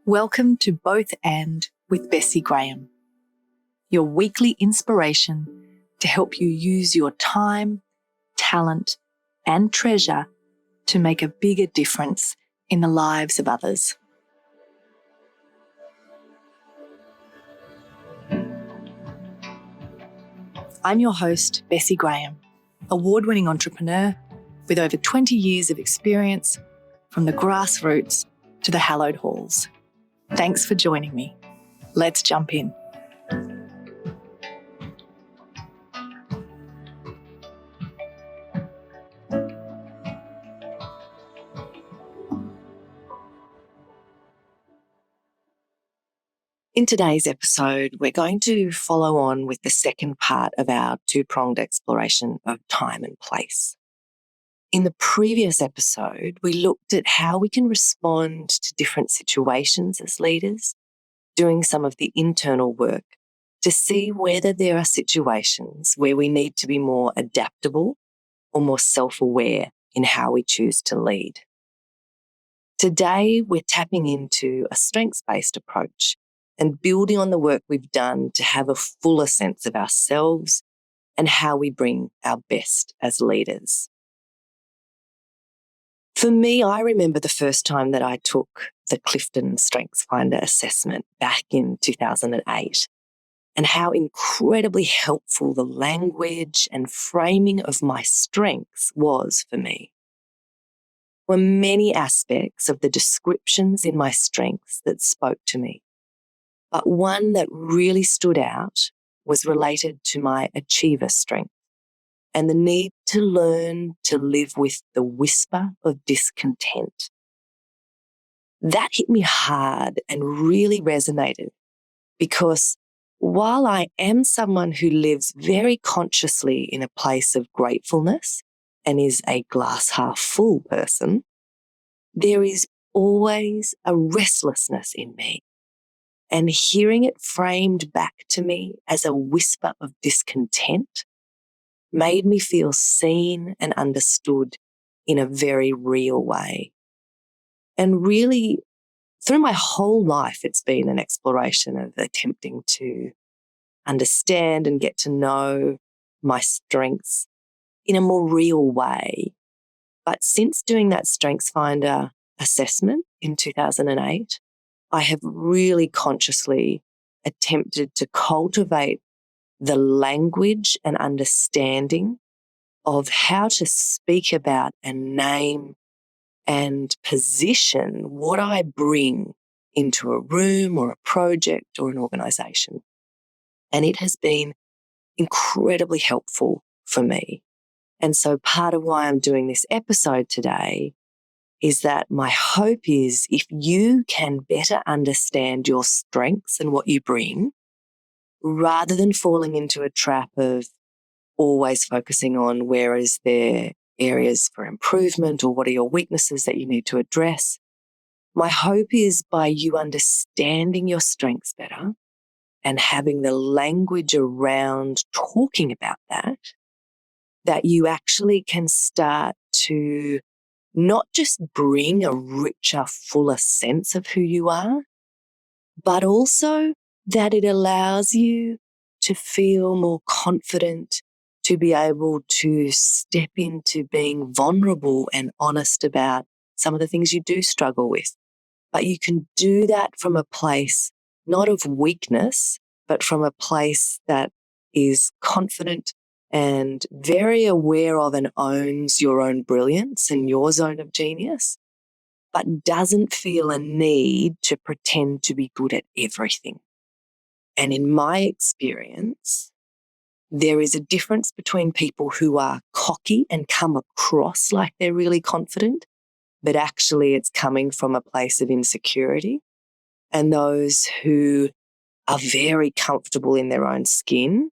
Welcome to Both And with Bessi Graham, your weekly inspiration to help you use your time, talent, and treasure to make a bigger difference in the lives of others. I'm your host, Bessi Graham, award-winning entrepreneur with over 20 years of experience from the grassroots to the hallowed halls. Thanks for joining me. Let's jump in. In today's episode, we're going to follow on with the second part of our two-pronged exploration of time and place. In the previous episode, we looked at how we can respond to different situations as leaders, doing some of the internal work to see whether there are situations where we need to be more adaptable or more self-aware in how we choose to lead. Today, we're tapping into a strengths-based approach and building on the work we've done to have a fuller sense of ourselves and how we bring our best as leaders. For me, I remember the first time that I took the Clifton StrengthsFinder assessment back in 2008 and how incredibly helpful the language and framing of my strengths was for me. There were many aspects of the descriptions in my strengths that spoke to me, but one that really stood out was related to my achiever strength and the need to learn to live with the whisper of discontent. That hit me hard and really resonated because while I am someone who lives very consciously in a place of gratefulness and is a glass half full person, there is always a restlessness in me. And hearing it framed back to me as a whisper of discontent made me feel seen and understood in a very real way. And really, through my whole life, it's been an exploration of attempting to understand and get to know my strengths in a more real way. But since doing that StrengthsFinder assessment in 2008, I have really consciously attempted to cultivate the language and understanding of how to speak about and name and position what I bring into a room or a project or an organization. And it has been incredibly helpful for me. And so part of why I'm doing this episode today is that my hope is if you can better understand your strengths and what you bring, rather than falling into a trap of always focusing on where is there areas for improvement or what are your weaknesses that you need to address. My hope is by you understanding your strengths better and having the language around talking about that you actually can start to not just bring a richer, fuller sense of who you are, but also that it allows you to feel more confident, to be able to step into being vulnerable and honest about some of the things you do struggle with. But you can do that from a place not of weakness, but from a place that is confident and very aware of and owns your own brilliance and your zone of genius, but doesn't feel a need to pretend to be good at everything. And in my experience, there is a difference between people who are cocky and come across like they're really confident, but actually it's coming from a place of insecurity, and those who are very comfortable in their own skin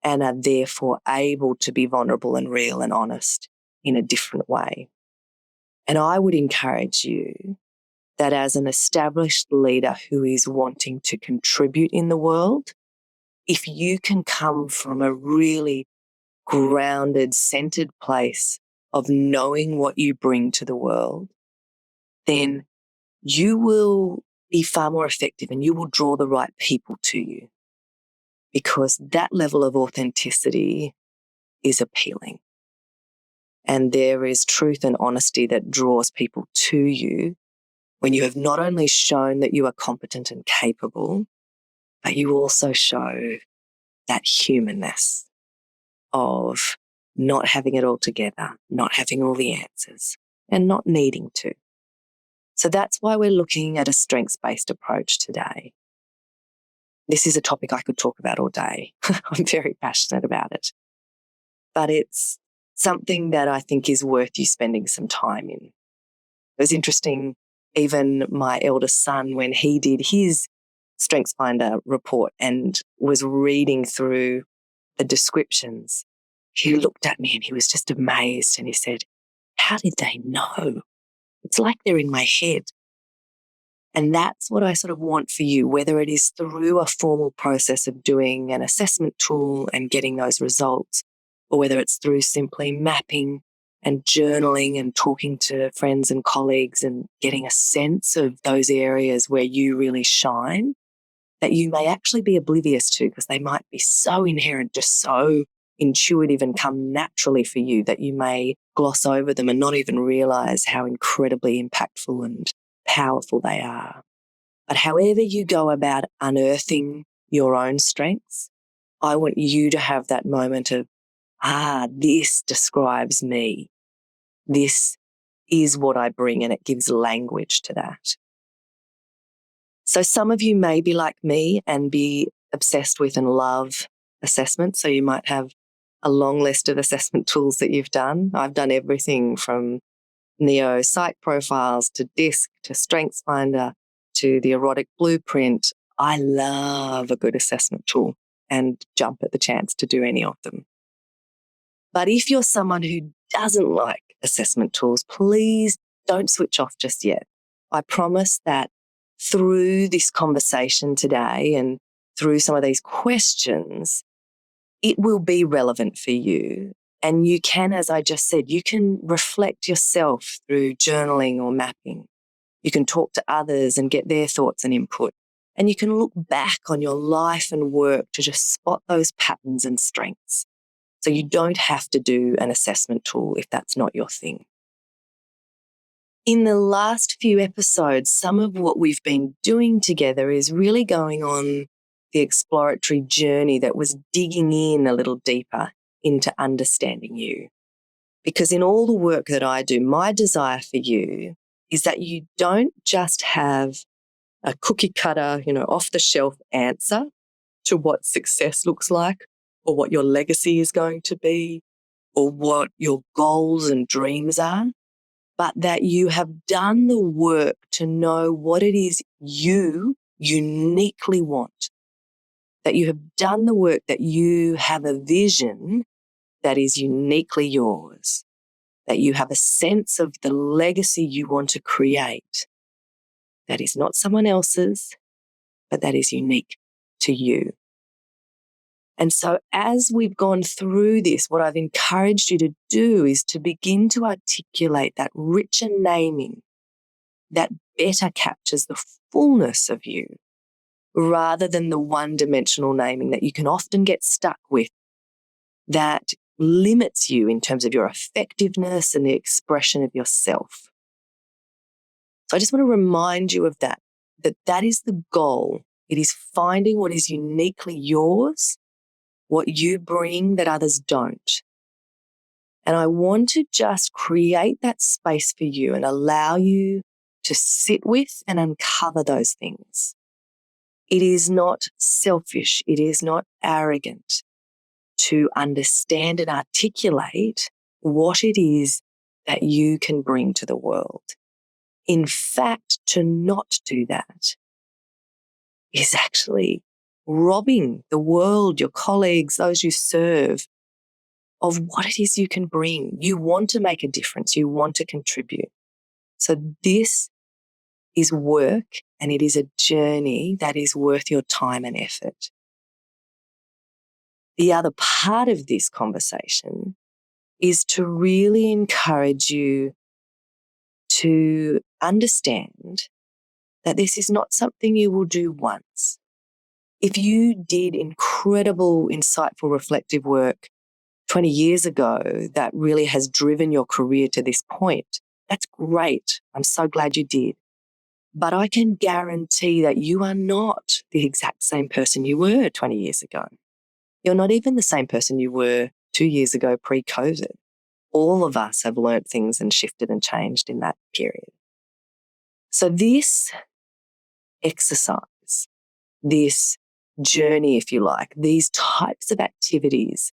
and are therefore able to be vulnerable and real and honest in a different way. And I would encourage you that as an established leader who is wanting to contribute in the world, if you can come from a really grounded, centered place of knowing what you bring to the world, then you will be far more effective and you will draw the right people to you, because that level of authenticity is appealing. And there is truth and honesty that draws people to you when you have not only shown that you are competent and capable, but you also show that humanness of not having it all together, not having all the answers, and not needing to. So that's why we're looking at a strengths-based approach today. This is a topic I could talk about all day. I'm very passionate about it. But it's something that I think is worth you spending some time in. It was interesting, even my eldest son, when he did his StrengthsFinder report and was reading through the descriptions, he looked at me and he was just amazed and he said, "How did they know? It's like they're in my head." And that's what I sort of want for you, whether it is through a formal process of doing an assessment tool and getting those results, or whether it's through simply mapping and journaling and talking to friends and colleagues and getting a sense of those areas where you really shine, that you may actually be oblivious to because they might be so inherent, just so intuitive and come naturally for you that you may gloss over them and not even realize how incredibly impactful and powerful they are. But however you go about unearthing your own strengths, I want you to have that moment of, this describes me. This is what I bring, and it gives language to that. So some of you may be like me and be obsessed with and love assessment. So you might have a long list of assessment tools that you've done. I've done everything from Neo psych profiles to DISC to StrengthsFinder to the erotic blueprint. I love a good assessment tool and jump at the chance to do any of them. But if you're someone who doesn't like assessment tools, please don't switch off just yet. I promise that through this conversation today and through some of these questions, it will be relevant for you. And you can, as I just said, you can reflect yourself through journaling or mapping. You can talk to others and get their thoughts and input. And you can look back on your life and work to just spot those patterns and strengths. So you don't have to do an assessment tool if that's not your thing. In the last few episodes, some of what we've been doing together is really going on the exploratory journey that was digging in a little deeper into understanding you. Because in all the work that I do, my desire for you is that you don't just have a cookie cutter, off the shelf answer to what success looks like or what your legacy is going to be or what your goals and dreams are, but that you have done the work to know what it is you uniquely want, that you have done the work, that you have a vision that is uniquely yours, that you have a sense of the legacy you want to create that is not someone else's, but that is unique to you. And so as we've gone through this, what I've encouraged you to do is to begin to articulate that richer naming that better captures the fullness of you rather than the one-dimensional naming that you can often get stuck with that limits you in terms of your effectiveness and the expression of yourself. So I just want to remind you of that is the goal. It is finding what is uniquely yours, what you bring that others don't. And I want to just create that space for you and allow you to sit with and uncover those things. It is not selfish. It is not arrogant to understand and articulate what it is that you can bring to the world. In fact, to not do that is actually robbing the world, your colleagues, those you serve, of what it is you can bring. You want to make a difference. You want to contribute. So this is work, and it is a journey that is worth your time and effort. The other part of this conversation is to really encourage you to understand that this is not something you will do once. If you did incredible, insightful, reflective work 20 years ago that really has driven your career to this point, that's great. I'm so glad you did. But I can guarantee that you are not the exact same person you were 20 years ago. You're not even the same person you were 2 years ago pre-COVID. All of us have learnt things and shifted and changed in that period. So this exercise, this journey, if you like, these types of activities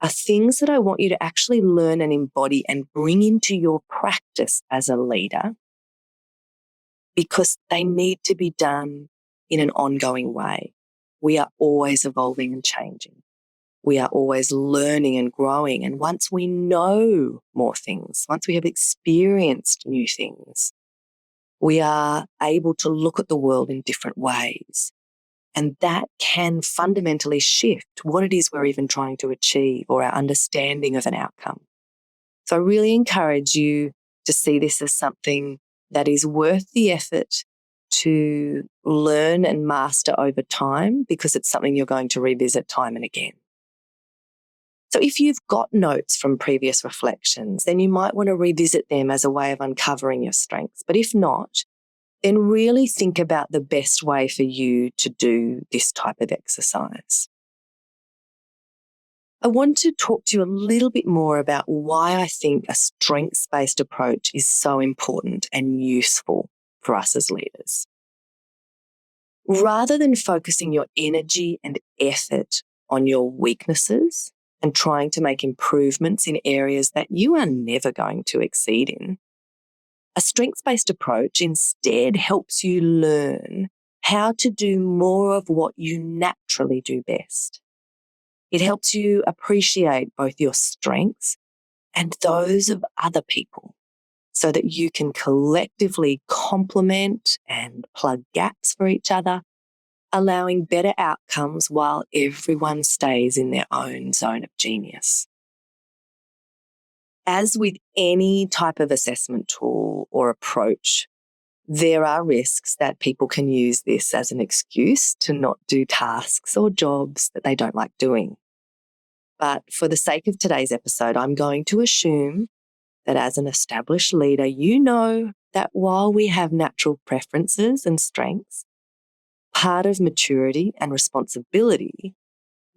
are things that I want you to actually learn and embody and bring into your practice as a leader, because they need to be done in an ongoing way. We are always evolving and changing. We are always learning and growing. And once we know more things, once we have experienced new things, we are able to look at the world in different ways. And that can fundamentally shift what it is we're even trying to achieve or our understanding of an outcome. So I really encourage you to see this as something that is worth the effort to learn and master over time, because it's something you're going to revisit time and again. So if you've got notes from previous reflections, then you might want to revisit them as a way of uncovering your strengths. But if not, then really think about the best way for you to do this type of exercise. I want to talk to you a little bit more about why I think a strengths-based approach is so important and useful for us as leaders. Rather than focusing your energy and effort on your weaknesses and trying to make improvements in areas that you are never going to exceed in, a strengths-based approach instead helps you learn how to do more of what you naturally do best. It helps you appreciate both your strengths and those of other people so that you can collectively complement and plug gaps for each other, allowing better outcomes while everyone stays in their own zone of genius. As with any type of assessment tool or approach, there are risks that people can use this as an excuse to not do tasks or jobs that they don't like doing. But for the sake of today's episode, I'm going to assume that as an established leader, you know that while we have natural preferences and strengths, part of maturity and responsibility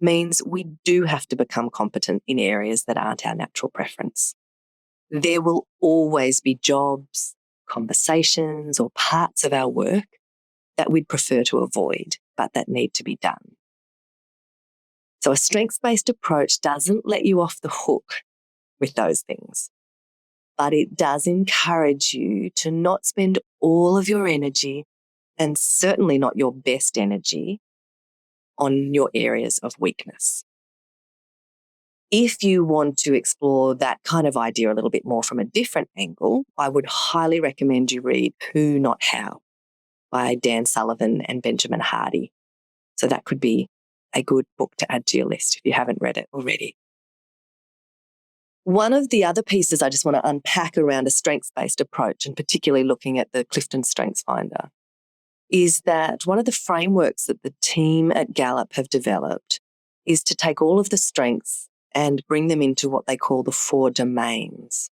means we do have to become competent in areas that aren't our natural preference. There will always be jobs, conversations, or parts of our work that we'd prefer to avoid, but that need to be done. So a strengths-based approach doesn't let you off the hook with those things, but it does encourage you to not spend all of your energy, and certainly not your best energy, on your areas of weakness. If you want to explore that kind of idea a little bit more from a different angle, I would highly recommend you read Who Not How by Dan Sullivan and Benjamin Hardy. So that could be a good book to add to your list if you haven't read it already. One of the other pieces I just want to unpack around a strengths-based approach, and particularly looking at the Clifton Strengths Finder, is that one of the frameworks that the team at Gallup have developed is to take all of the strengths and bring them into what they call the 4 domains.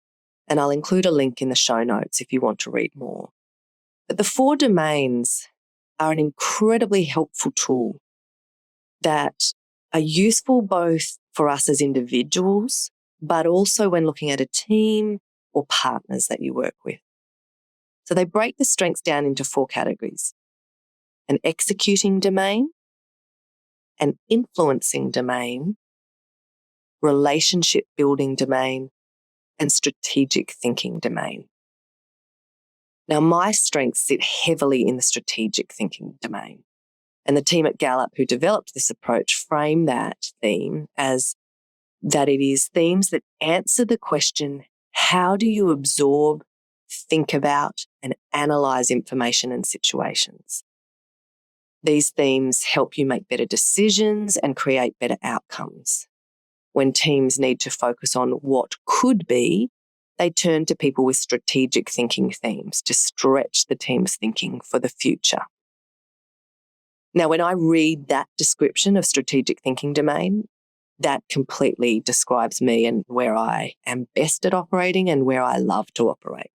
And I'll include a link in the show notes if you want to read more. But the 4 domains are an incredibly helpful tool that are useful both for us as individuals, but also when looking at a team or partners that you work with. So they break the strengths down into 4 categories: an executing domain, an influencing domain, relationship building domain, and strategic thinking domain. Now, my strengths sit heavily in the strategic thinking domain. And the team at Gallup who developed this approach frame that theme as that it is themes that answer the question, how do you absorb, think about, and analyze information and situations? These themes help you make better decisions and create better outcomes. When teams need to focus on what could be, they turn to people with strategic thinking themes to stretch the team's thinking for the future. Now, when I read that description of strategic thinking domain, that completely describes me and where I am best at operating and where I love to operate.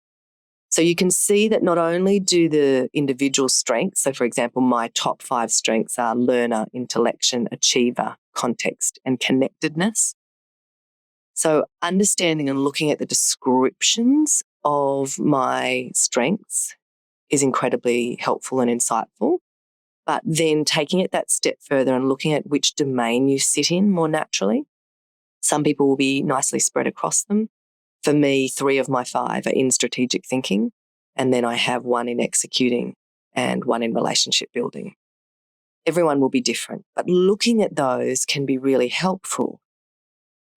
So you can see that not only do the individual strengths, so for example, my top 5 strengths are learner, intellection, achiever, context, and connectedness. So understanding and looking at the descriptions of my strengths is incredibly helpful and insightful. But then taking it that step further and looking at which domain you sit in more naturally. Some people will be nicely spread across them. For me, 3 of my 5 are in strategic thinking, and then I have 1 in executing and 1 in relationship building. Everyone will be different, but looking at those can be really helpful.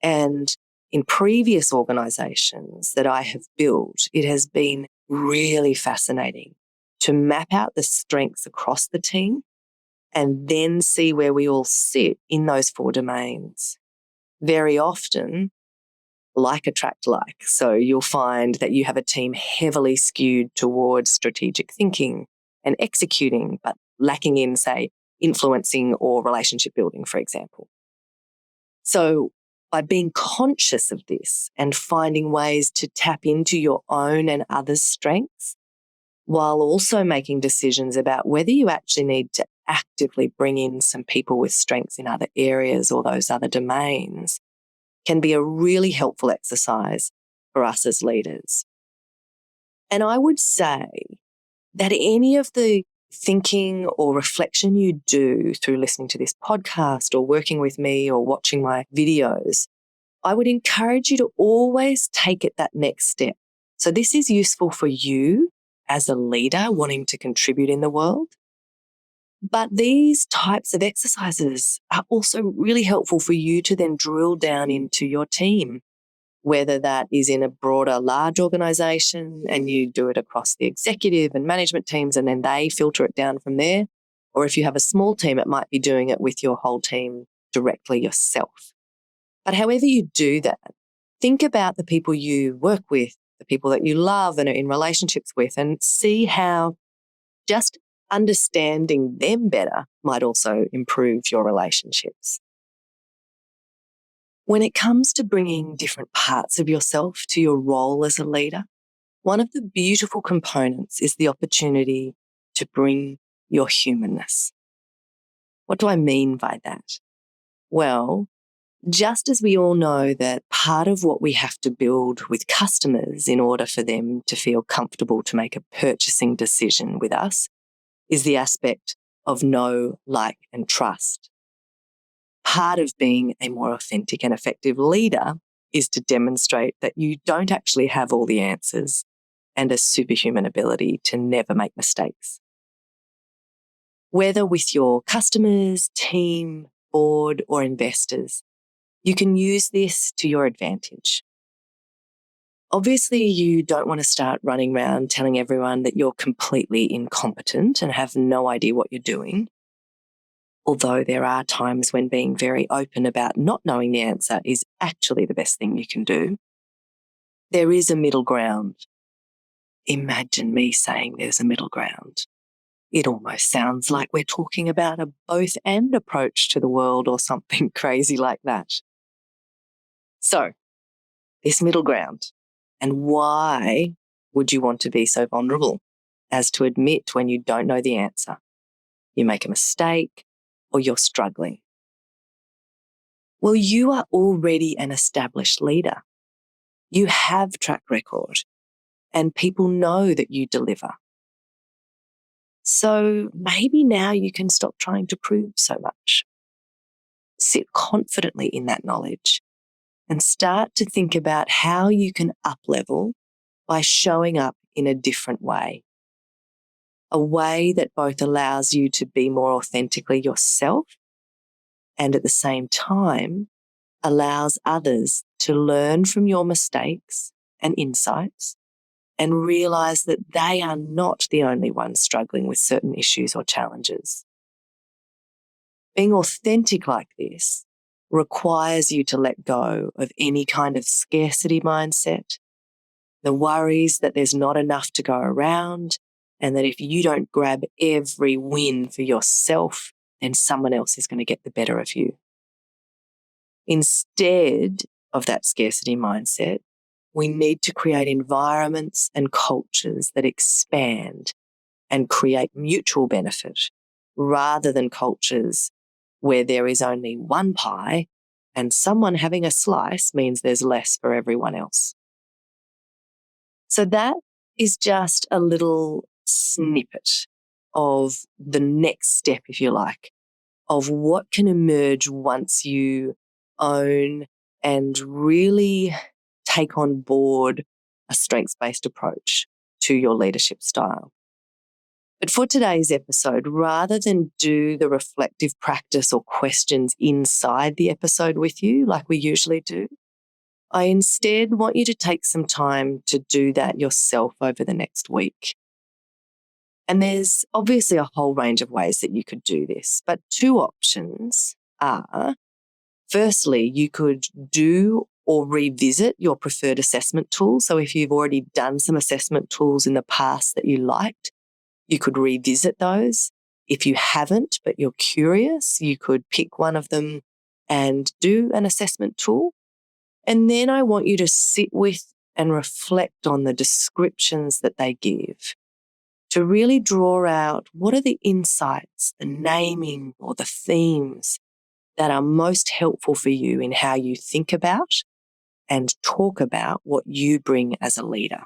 And in previous organisations that I have built, it has been really fascinating to map out the strengths across the team and then see where we all sit in those 4 domains. Very often, like attract like. So you'll find that you have a team heavily skewed towards strategic thinking and executing, but lacking in, say, influencing or relationship building, for example. So by being conscious of this and finding ways to tap into your own and others' strengths, while also making decisions about whether you actually need to actively bring in some people with strengths in other areas or those other domains, can be a really helpful exercise for us as leaders. And I would say that any of the thinking or reflection you do through listening to this podcast or working with me or watching my videos, I would encourage you to always take it that next step. So this is useful for you as a leader wanting to contribute in the world. But these types of exercises are also really helpful for you to then drill down into your team, whether that is in a broader, large organization and you do it across the executive and management teams and then they filter it down from there. Or if you have a small team, it might be doing it with your whole team directly yourself. But however you do that, think about the people you work with, the people that you love and are in relationships with, and see how just understanding them better might also improve your relationships. When it comes to bringing different parts of yourself to your role as a leader, one of the beautiful components is the opportunity to bring your humanness. What do I mean by that? Well, just as we all know that part of what we have to build with customers in order for them to feel comfortable to make a purchasing decision with us is the aspect of know, like, and trust. Part of being a more authentic and effective leader is to demonstrate that you don't actually have all the answers and a superhuman ability to never make mistakes. Whether with your customers, team, board, or investors, you can use this to your advantage. Obviously, you don't want to start running around telling everyone that you're completely incompetent and have no idea what you're doing. Although there are times when being very open about not knowing the answer is actually the best thing you can do. There is a middle ground. Imagine me saying there's a middle ground. It almost sounds like we're talking about a both and approach to the world or something crazy like that. So, this middle ground. And why would you want to be so vulnerable as to admit when you don't know the answer? You make a mistake or you're struggling. Well, you are already an established leader. You have track record and people know that you deliver. So maybe now you can stop trying to prove so much. Sit confidently in that knowledge and start to think about how you can up-level by showing up in a different way. A way that both allows you to be more authentically yourself and at the same time allows others to learn from your mistakes and insights and realize that they are not the only ones struggling with certain issues or challenges. Being authentic like this requires you to let go of any kind of scarcity mindset the worries that there's not enough to go around, and that if you don't grab every win for yourself, then someone else is going to get the better of you. Instead of that scarcity mindset, we need to create environments and cultures that expand and create mutual benefit rather than cultures where there is only one pie and someone having a slice means there's less for everyone else. So that is just a little snippet of the next step, if you like, of what can emerge once you own and really take on board a strengths-based approach to your leadership style. But for today's episode, rather than do the reflective practice or questions inside the episode with you like we usually do, I instead want you to take some time to do that yourself over the next week. And there's obviously a whole range of ways that you could do this, but two options are, firstly, you could do or revisit your preferred assessment tool. So if you've already done some assessment tools in the past that you liked, you could revisit those. If you haven't, but you're curious, you could pick one of them and do an assessment tool. And then I want you to sit with and reflect on the descriptions that they give to really draw out what are the insights, the naming or the themes that are most helpful for you in how you think about and talk about what you bring as a leader.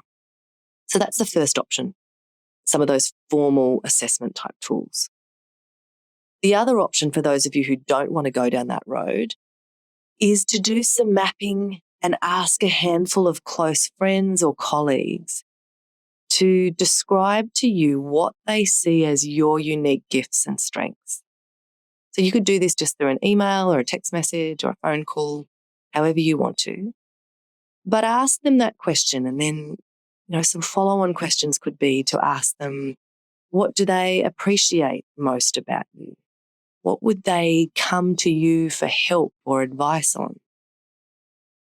So that's the first option, some of those formal assessment type tools. The other option for those of you who don't want to go down that road is to do some mapping and ask a handful of close friends or colleagues to describe to you what they see as your unique gifts and strengths. So you could do this just through an email or a text message or a phone call, however you want to. But ask them that question, and then, some follow-on questions could be to ask them, what do they appreciate most about you? What would they come to you for help or advice on?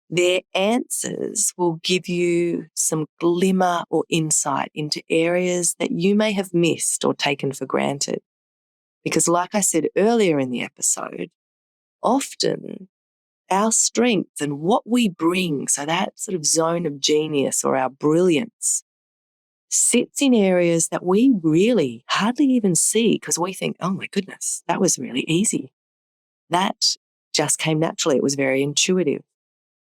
Their answers will give you some glimmer or insight into areas that you may have missed or taken for granted. Because like I said earlier in the episode, often our strength and what we bring, so that sort of zone of genius or our brilliance, sits in areas that we really hardly even see because we think, oh my goodness, that was really easy. That just came naturally. It was very intuitive.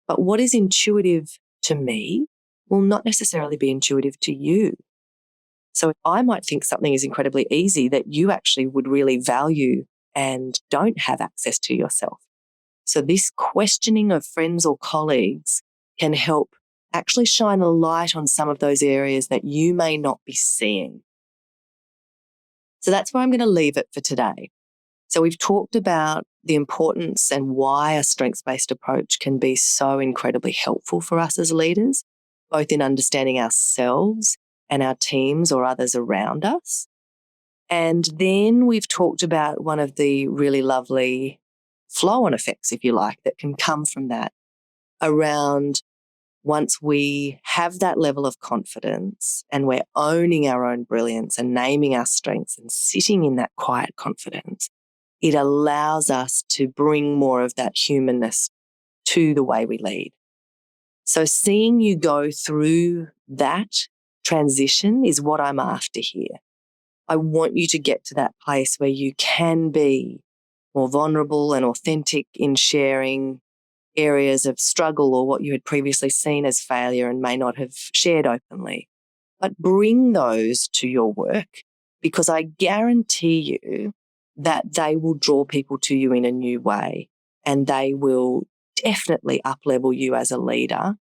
But what is intuitive to me will not necessarily be intuitive to you. So I might think something is incredibly easy that you actually would really value and don't have access to yourself. So this questioning of friends or colleagues can help actually shine a light on some of those areas that you may not be seeing. So that's where I'm going to leave it for today. So we've talked about the importance and why a strengths-based approach can be so incredibly helpful for us as leaders, both in understanding ourselves and our teams or others around us. And then we've talked about one of the really lovely flow-on effects, if you like, that can come from that around once we have that level of confidence and we're owning our own brilliance and naming our strengths and sitting in that quiet confidence, it allows us to bring more of that humanness to the way we lead. So seeing you go through that transition is what I'm after here. I want you to get to that place where you can be more vulnerable and authentic in sharing areas of struggle or what you had previously seen as failure and may not have shared openly. But bring those to your work, because I guarantee you that they will draw people to you in a new way, and they will definitely up-level you as a leader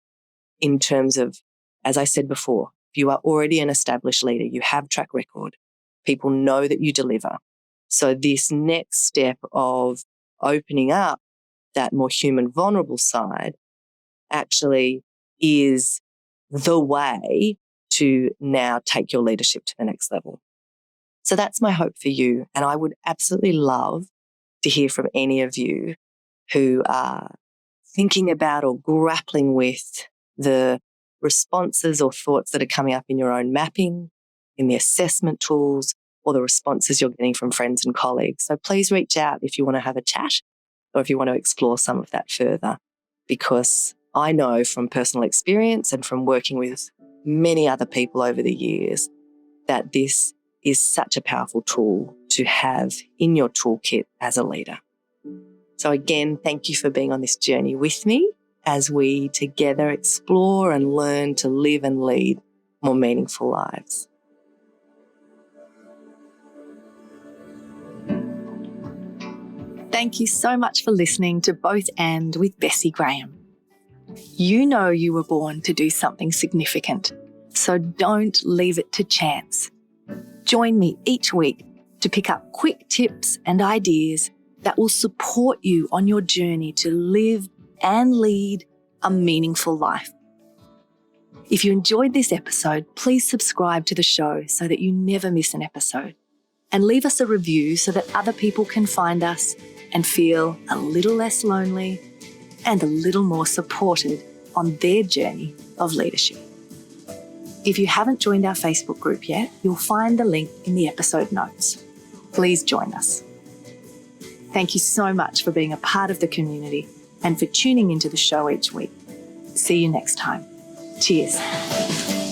in terms of, as I said before, you are already an established leader, you have track record, people know that you deliver. So this next step of opening up that more human, vulnerable side actually is the way to now take your leadership to the next level. So that's my hope for you. And I would absolutely love to hear from any of you who are thinking about or grappling with the responses or thoughts that are coming up in your own mapping, in the assessment tools, or the responses you're getting from friends and colleagues. So please reach out if you want to have a chat or if you want to explore some of that further, because I know from personal experience and from working with many other people over the years that this is such a powerful tool to have in your toolkit as a leader. So again, thank you for being on this journey with me as we together explore and learn to live and lead more meaningful lives. Thank you so much for listening to Both And with Bessi Graham. You know you were born to do something significant, so don't leave it to chance. Join me each week to pick up quick tips and ideas that will support you on your journey to live and lead a meaningful life. If you enjoyed this episode, please subscribe to the show so that you never miss an episode, and leave us a review so that other people can find us and feel a little less lonely and a little more supported on their journey of leadership. If you haven't joined our Facebook group yet, you'll find the link in the episode notes. Please join us. Thank you so much for being a part of the community and for tuning into the show each week. See you next time. Cheers.